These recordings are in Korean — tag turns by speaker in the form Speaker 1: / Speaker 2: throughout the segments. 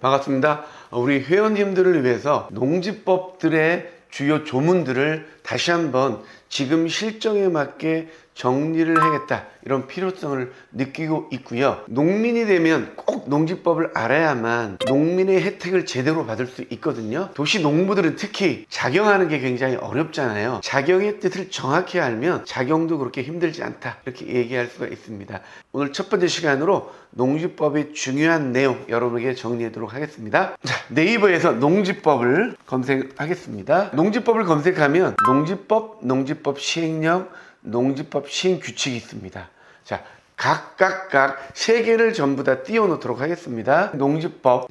Speaker 1: 반갑습니다. 우리 회원님들을 위해서 농지법들의 주요 조문들을 다시 한번 지금 실정에 맞게 정리를 해야겠다, 이런 필요성을 느끼고 있고요. 농민이 되면 꼭 농지법을 알아야만 농민의 혜택을 제대로 받을 수 있거든요. 도시 농부들은 특히 작용하는 게 굉장히 어렵잖아요. 작용의 뜻을 정확히 알면 작용도 그렇게 힘들지 않다, 이렇게 얘기할 수가 있습니다. 오늘 첫 번째 시간으로 농지법의 중요한 내용 여러분에게 정리하도록 하겠습니다. 자, 네이버에서 농지법을 검색하겠습니다. 농지법을 검색하면 농지법 시행령, 농지법 시행규칙이 있습니다. 자, 각각 세 개를 전부 다 띄워놓도록 하겠습니다. 농지법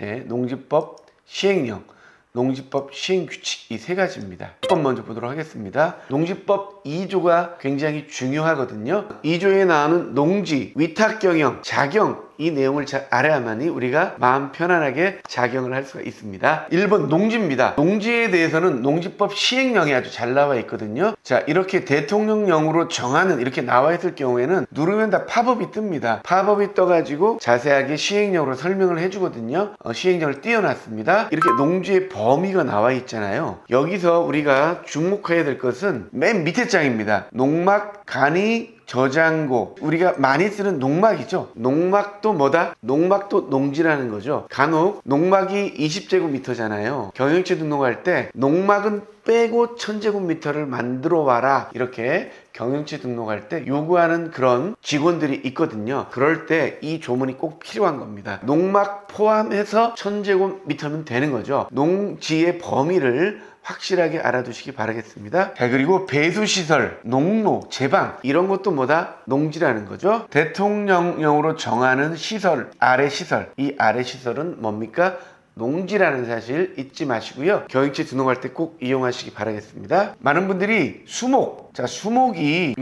Speaker 1: 시행령, 농지법 시행규칙, 이 세 가지입니다. 1번 먼저 보도록 하겠습니다. 농지법 2조가 굉장히 중요하거든요. 2조에 나오는 농지, 위탁경영, 작용, 이 내용을 잘 알아야만이 우리가 마음 편안하게 작용을 할 수가 있습니다. 1번 농지입니다. 농지에 대해서는 농지법 시행령이 아주 잘 나와 있거든요. 자, 이렇게 대통령령으로 정하는, 이렇게 나와 있을 경우에는 누르면 다 팝업이 뜹니다. 팝업이 떠가지고 자세하게 시행령으로 설명을 해주거든요. 시행령을 띄워놨습니다. 이렇게 농지의 범위가 나와 있잖아요. 여기서 우리가 주목해야 될 것은 맨 밑에 장입니다. 농막, 간이, 저장고, 우리가 많이 쓰는 농막이죠. 농막도 뭐다? 농막도 농지라는 거죠. 간혹 농막이 20제곱미터잖아요. 경영체 등록할 때 농막은 빼고 1000제곱미터를 만들어 와라, 이렇게 경영체 등록할 때 요구하는 그런 직원들이 있거든요. 그럴 때 이 조문이 꼭 필요한 겁니다. 농막 포함해서 1000제곱미터면 되는 거죠. 농지의 범위를 확실하게 알아두시기 바라겠습니다. 자, 그리고 배수시설, 농로, 제방, 이런 것도 뭐다? 농지라는 거죠. 대통령령으로 정하는 시설, 아래 시설, 이 아래 시설은 뭡니까? 농지라는 사실 잊지 마시고요. 경영체 등록할 때 꼭 이용하시기 바라겠습니다. 많은 분들이 수목, 자, 수목이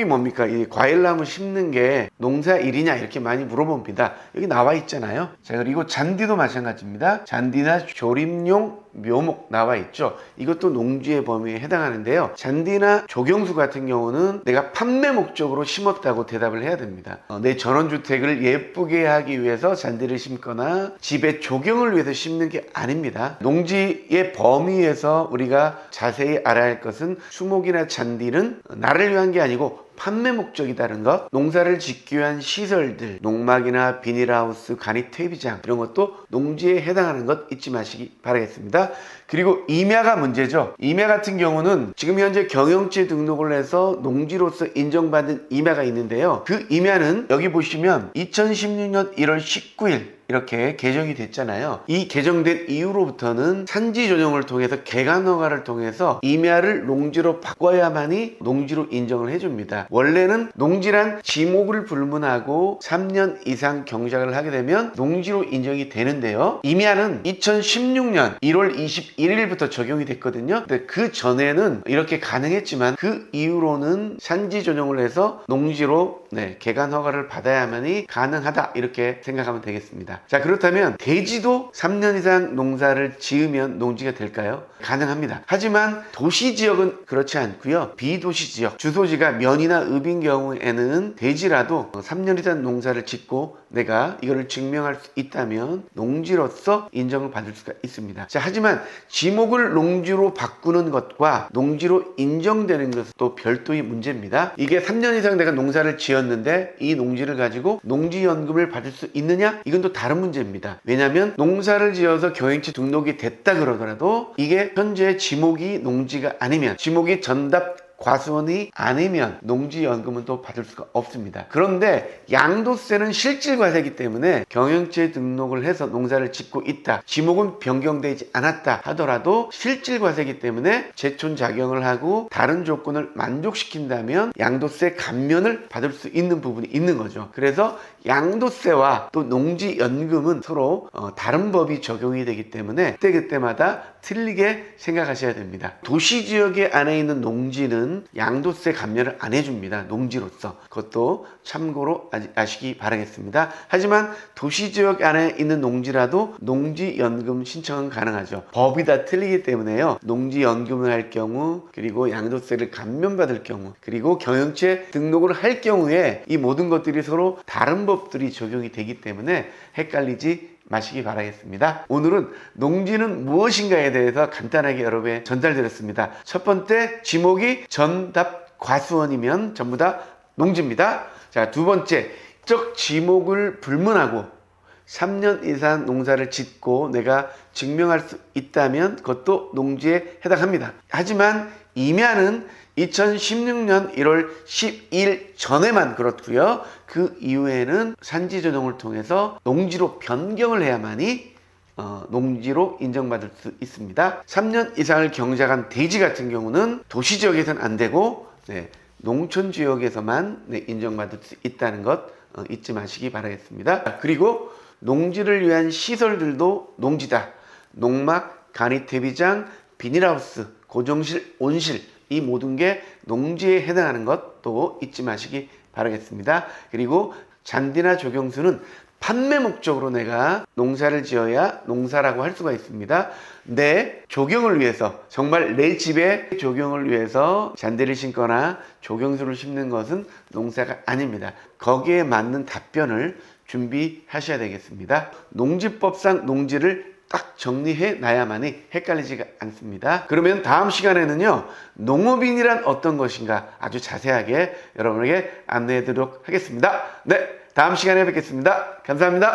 Speaker 1: 뭡니까? 이 과일나무 심는 게 농사일이냐, 이렇게 많이 물어봅니다. 여기 나와 있잖아요. 자, 그리고 잔디도 마찬가지입니다. 잔디나 조림용 묘목 나와 있죠. 이것도 농지의 범위에 해당하는데요. 잔디나 조경수 같은 경우는 내가 판매 목적으로 심었다고 대답을 해야 됩니다. 내 전원주택을 예쁘게 하기 위해서 잔디를 심거나 집에 조경을 위해서 심는 게 아닙니다. 농지의 범위에서 우리가 자세히 알아야 할 것은 수목이나 잔디는 나를 위한 게 아니고 판매 목적이다는 것, 농사를 짓기 위한 시설들, 농막이나 비닐하우스, 간이 퇴비장, 이런 것도 농지에 해당하는 것 잊지 마시기 바라겠습니다. 그리고 임야가 문제죠. 임야 같은 경우는 지금 현재 경영체 등록을 해서 농지로서 인정받은 임야가 있는데요. 그 임야는 여기 보시면 2016년 1월 19일 이렇게 개정이 됐잖아요. 이 개정된 이후로부터는 산지 전용을 통해서 개간 허가를 통해서 임야를 농지로 바꿔야만이 농지로 인정을 해줍니다. 원래는 농지란 지목을 불문하고 3년 이상 경작을 하게 되면 농지로 인정이 되는데요. 임야는 2016년 1월 21일부터 적용이 됐거든요. 근데 그 전에는 이렇게 가능했지만 그 이후로는 산지 전용을 해서 농지로 개간 허가를 받아야만이 가능하다, 이렇게 생각하면 되겠습니다. 자, 그렇다면 대지도 3년 이상 농사를 지으면 농지가 될까요? 가능합니다. 하지만 도시지역은 그렇지 않고요. 비도시지역, 주소지가 면이나 읍인 경우에는 대지라도 3년 이상 농사를 짓고 내가 이거를 증명할 수 있다면 농지로서 인정을 받을 수가 있습니다. 자, 하지만 지목을 농지로 바꾸는 것과 농지로 인정되는 것은 또 별도의 문제입니다. 이게 3년 이상 내가 농사를 지었는데 이 농지를 가지고 농지연금을 받을 수 있느냐? 이건 또 다른 문제입니다. 왜냐하면 농사를 지어서 경영체 등록이 됐다 그러더라도 이게 현재 지목이 농지가 아니면, 지목이 전답 과수원이 아니면 농지연금은 또 받을 수가 없습니다. 그런데 양도세는 실질과세이기 때문에 경영체 등록을 해서 농사를 짓고 있다, 지목은 변경되지 않았다 하더라도 실질과세이기 때문에 재촌작용을 하고 다른 조건을 만족시킨다면 양도세 감면을 받을 수 있는 부분이 있는 거죠. 그래서 양도세와 또 농지연금은 서로 다른 법이 적용이 되기 때문에 그때마다 틀리게 생각하셔야 됩니다. 도시지역의 안에 있는 농지는 양도세 감면을 안 해줍니다. 농지로서. 그것도 참고로 아시기 바라겠습니다. 하지만 도시지역 안에 있는 농지라도 농지연금 신청은 가능하죠. 법이 다 틀리기 때문에요. 농지연금을 할 경우, 그리고 양도세를 감면받을 경우, 그리고 경영체 등록을 할 경우에 이 모든 것들이 서로 다른 법들이 적용이 되기 때문에 헷갈리지 마시기 바라겠습니다. 오늘은 농지는 무엇인가에 대해서 간단하게 여러분에 전달드렸습니다. 첫 번째 지목이 전답 과수원이면 전부 다 농지입니다. 자, 두 번째, 적 지목을 불문하고 3년 이상 농사를 짓고 내가 증명할 수 있다면 그것도 농지에 해당합니다. 하지만 임야는 2016년 1월 12일 전에만 그렇고요. 그 이후에는 산지 조정을 통해서 농지로 변경을 해야만이 농지로 인정받을 수 있습니다. 3년 이상을 경작한 대지 같은 경우는 도시 지역에서는 안 되고 농촌 지역에서만 인정받을 수 있다는 것 잊지 마시기 바라겠습니다. 그리고 농지를 위한 시설들도 농지다. 농막, 간이태비장, 비닐하우스, 고정실, 온실 이 모든 게 농지에 해당하는 것도 잊지 마시기 바라겠습니다. 그리고 잔디나 조경수는 판매 목적으로 내가 농사를 지어야 농사라고 할 수가 있습니다. 내 조경을 위해서, 정말 내 집의 조경을 위해서 잔디를 심거나 조경수를 심는 것은 농사가 아닙니다. 거기에 맞는 답변을 준비하셔야 되겠습니다. 농지법상 농지를 딱 정리해 놔야만이 헷갈리지가 않습니다. 그러면 다음 시간에는요, 농업인이란 어떤 것인가 아주 자세하게 여러분에게 안내해 드리도록 하겠습니다. 네, 다음 시간에 뵙겠습니다. 감사합니다.